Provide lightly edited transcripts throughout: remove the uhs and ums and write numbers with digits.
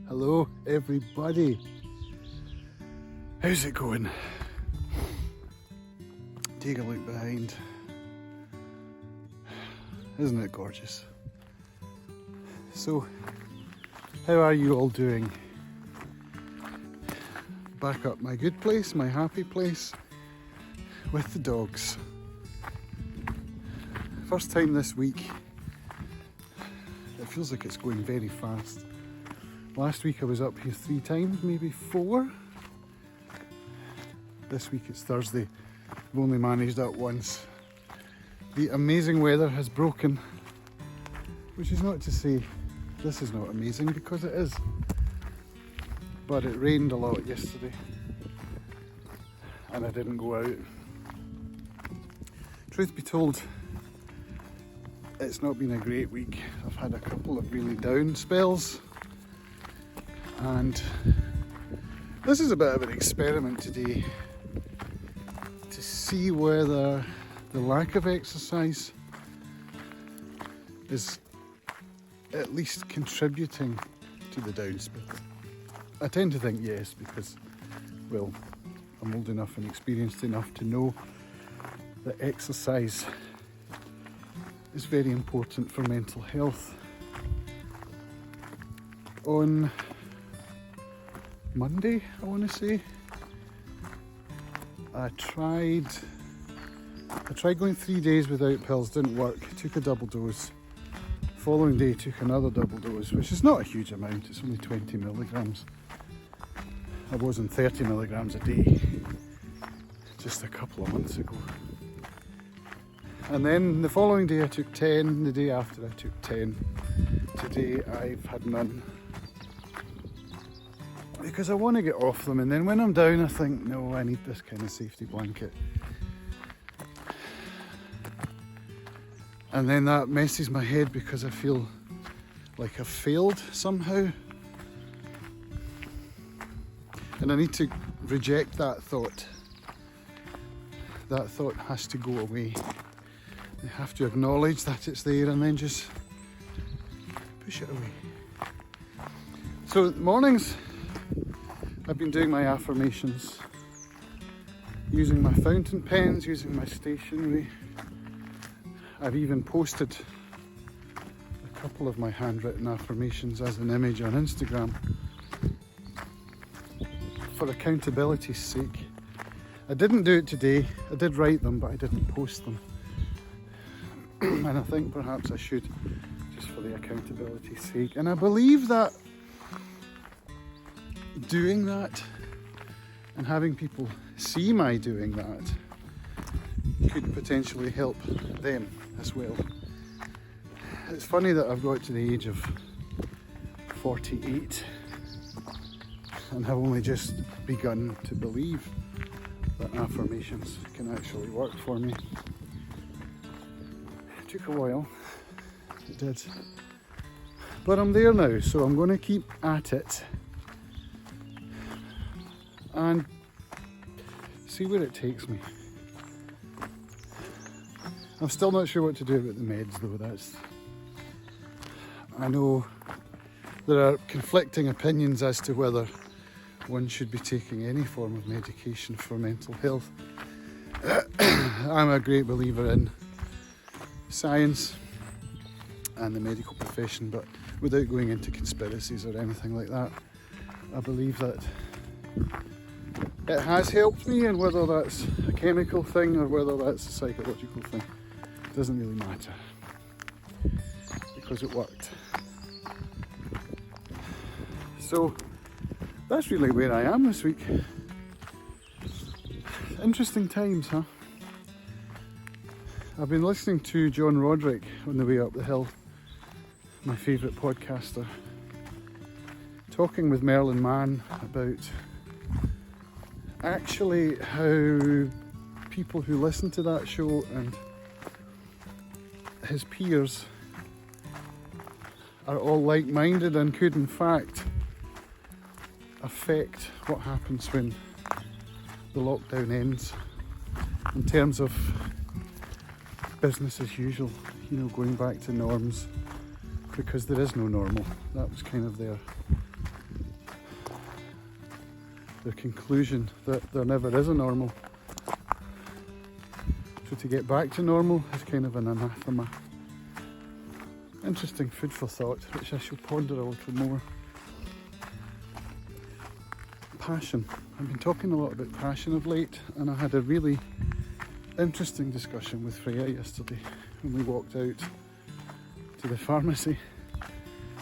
Hello everybody, how's it going? Take a look behind, isn't it gorgeous? So, how are you all doing? Back up my good place, my happy place, with the dogs. First time this week. It feels like it's going very fast. Last week I was up here 3 times, maybe 4. This week it's Thursday. I've only managed that once. The amazing weather has broken, which is not to say this is not amazing, because it is. But it rained a lot yesterday and I didn't go out. Truth be told, it's not been a great week. I've had a couple of really down spells, and this is a bit of an experiment today to see whether the lack of exercise is at least contributing to the down spell. I tend to think yes, because, well, I'm old enough and experienced enough to know that exercise is very important for mental health. On Monday, I want to say, I tried going 3 days without pills, didn't work, took a double dose. Following day took another double dose, which is not a huge amount, it's only 20 milligrams. I was on 30 milligrams a day just a couple of months ago. And then the following day I took 10, the day after I took 10. Today I've had none, because I want to get off them, and then when I'm down I think, no, I need this kind of safety blanket. And then that messes my head because I feel like I've failed somehow. And I need to reject that thought. That thought has to go away. I have to acknowledge that it's there and then just push it away. So mornings, I've been doing my affirmations, using my fountain pens, using my stationery. I've even posted a couple of my handwritten affirmations as an image on Instagram for accountability's sake. I didn't do it today. I did write them, but I didn't post them. And I think perhaps I should, just for the accountability's sake. And I believe that doing that and having people see my doing that could potentially help them as well. It's funny that I've got to the age of 48 and have only just begun to believe that affirmations can actually work for me. It took a while, it did. But I'm there now, so I'm going to keep at it and see where it takes me. I'm still not sure what to do about the meds though. I know there are conflicting opinions as to whether one should be taking any form of medication for mental health. I'm a great believer in science and the medical profession, but without going into conspiracies or anything like that, I believe that it has helped me, and whether that's a chemical thing or whether that's a psychological thing doesn't really matter, because it worked. So that's really where I am this week. Interesting times, huh? I've been listening to John Roderick on the way up the hill, my favourite podcaster, talking with Merlin Mann about actually how people who listen to that show and his peers are all like-minded and could in fact affect what happens when the lockdown ends in terms of business as usual, going back to norms because there is no normal. That was kind of their conclusion, that there never is a normal. So to get back to normal is kind of an anathema. Interesting food for thought, which I shall ponder a little more. Passion. I've been talking a lot about passion of late, and I had a really interesting discussion with Freya yesterday when we walked out to the pharmacy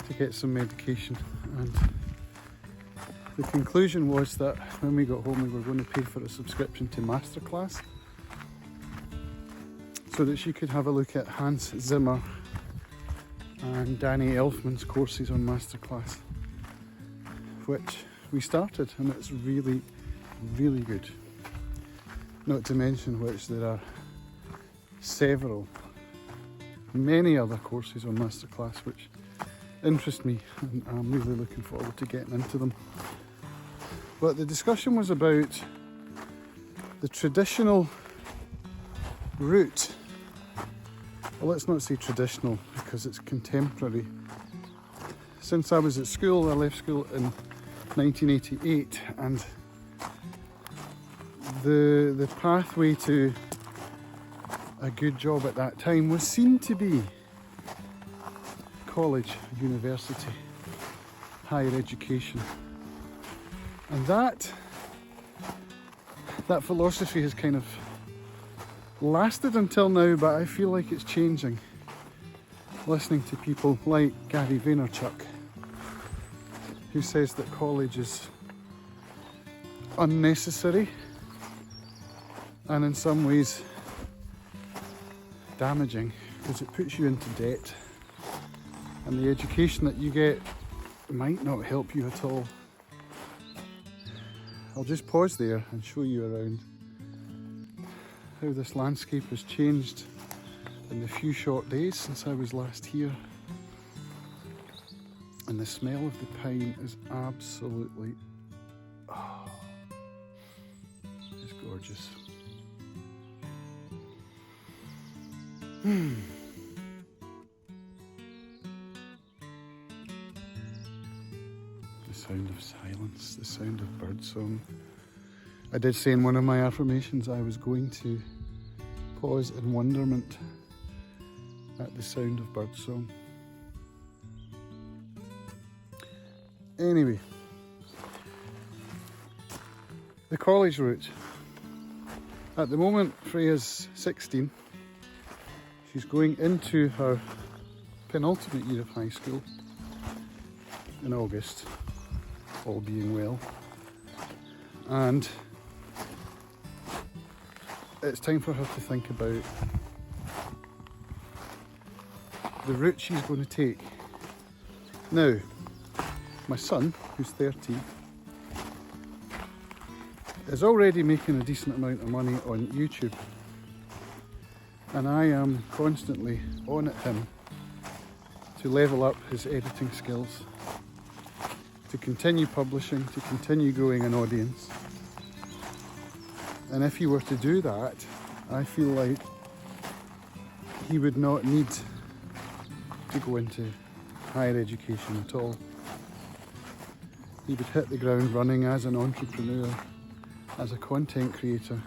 to get some medication, and the conclusion was that when we got home we were going to pay for a subscription to Masterclass so that she could have a look at Hans Zimmer and Danny Elfman's courses on Masterclass, which we started, and it's really, really good. Not to mention which there are many other courses on Masterclass which interest me, and I'm really looking forward to getting into them. But the discussion was about the traditional route. Well, let's not say traditional because it's contemporary. Since I was at school, I left school in 1988, and the pathway to a good job at that time was seen to be college, university, higher education. And that philosophy has kind of lasted until now, but I feel like it's changing. Listening to people like Gary Vaynerchuk, who says that college is unnecessary and in some ways damaging because it puts you into debt, and the education that you get might not help you at all. I'll just pause there and show you around how this landscape has changed in the few short days since I was last here. And the smell of the pine is absolutely, it's gorgeous. The sound of silence, the sound of birdsong. I did say in one of my affirmations I was going to pause in wonderment at the sound of birdsong. Anyway, the college route. At the moment, Freya's 16. She's going into her penultimate year of high school in August, all being well. And it's time for her to think about the route she's going to take. Now, my son, who's 13, is already making a decent amount of money on YouTube, and I am constantly on at him to level up his editing skills, to continue publishing, to continue growing an audience. And if he were to do that, I feel like he would not need to go into higher education at all. He would hit the ground running as an entrepreneur, as a content creator,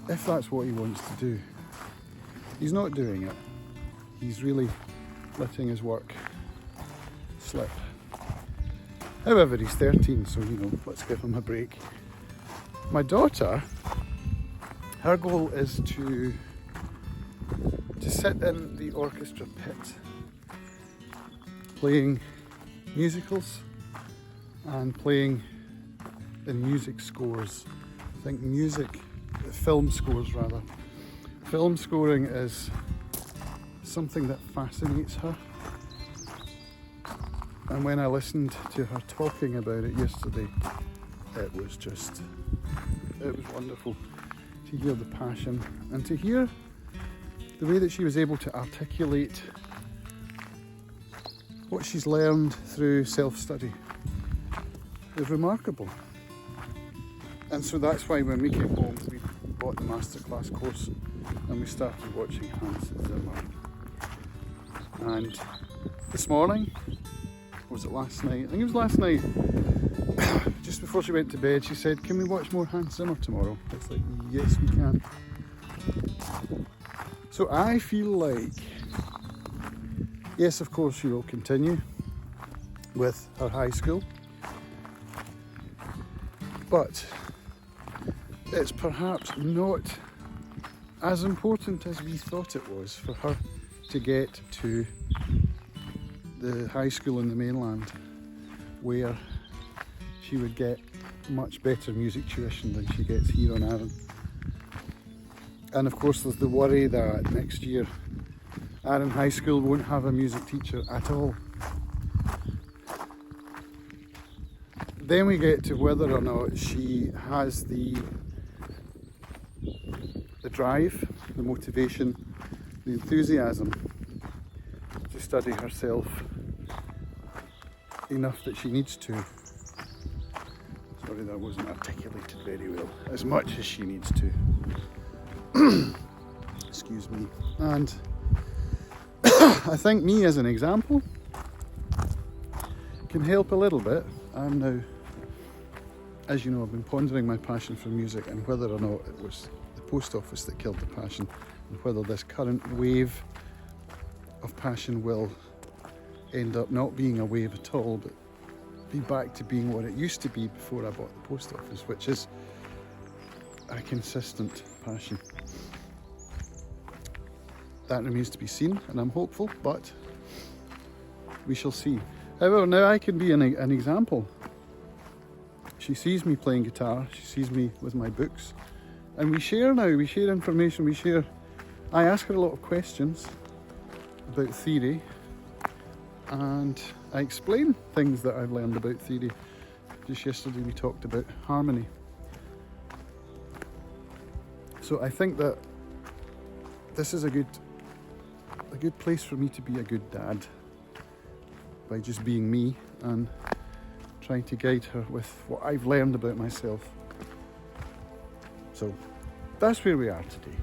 if that's what he wants to do. He's not doing it. He's really letting his work slip. However, he's 13, so let's give him a break. My daughter, her goal is to sit in the orchestra pit, playing musicals and playing in music scores. I think film scores rather. Film scoring is something that fascinates her. And when I listened to her talking about it yesterday, it was wonderful to hear the passion and to hear the way that she was able to articulate what she's learned through self-study. It was remarkable. And so that's why when we came home, we bought the Masterclass course and we started watching Hans Zimmer. And this morning, or was it last night? I think it was last night. Just before she went to bed, she said, "Can we watch more Hans Zimmer tomorrow?" It's like, yes, we can. So I feel like, yes, of course, she will continue with her high school, but it's perhaps not as important as we thought it was for her to get to the high school in the mainland, where she would get much better music tuition than she gets here on Arran. And of course there's the worry that next year Arran High School won't have a music teacher at all. Then we get to whether or not she has the drive, the motivation, the enthusiasm to study herself enough that she needs to. Sorry, that wasn't articulated very well. As much as she needs to. Excuse me. And I think me as an example can help a little bit. I'm now, as you know, I've been pondering my passion for music and whether or not it was the post office that killed the passion, and whether this current wave of passion will end up not being a wave at all, but be back to being what it used to be before I bought the post office, which is a consistent passion. That remains to be seen, and I'm hopeful, but we shall see. However, now I can be an example. She sees me playing guitar, she sees me with my books, and we share now, we share information, I ask her a lot of questions about theory, and I explain things that I've learned about theory. Just yesterday we talked about harmony. So I think that this is a good place for me to be a good dad, by just being me and trying to guide her with what I've learned about myself. So that's where we are today.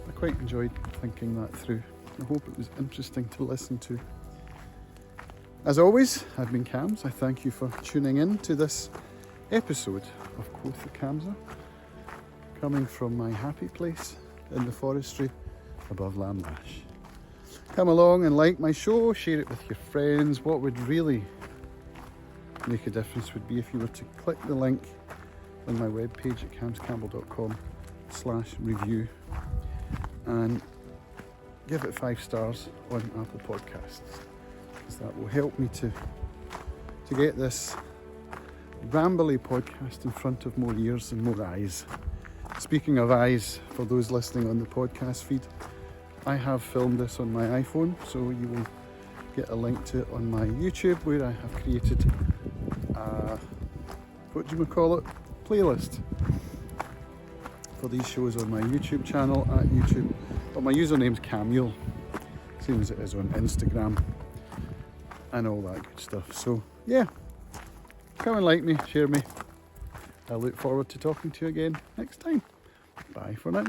I quite enjoyed thinking that through. I hope it was interesting to listen to. As always, I've been Cams. I thank you for tuning in to this episode of Quoth the Camser, coming from my happy place in the forestry above Lamlash. Come along and like my show, share it with your friends. What would really make a difference would be if you were to click the link on my webpage at camscampbell.com/review and give it 5 stars on Apple Podcasts, because that will help me to get this rambly podcast in front of more ears and more eyes. Speaking of eyes, for those listening on the podcast feed, I have filmed this on my iPhone, so you will get a link to it on my YouTube, where I have created a, playlist for these shows on my YouTube channel at YouTube. But my username's Camule, same as it is on Instagram and all that good stuff. So yeah, come and like me, share me. I look forward to talking to you again next time. Bye for now.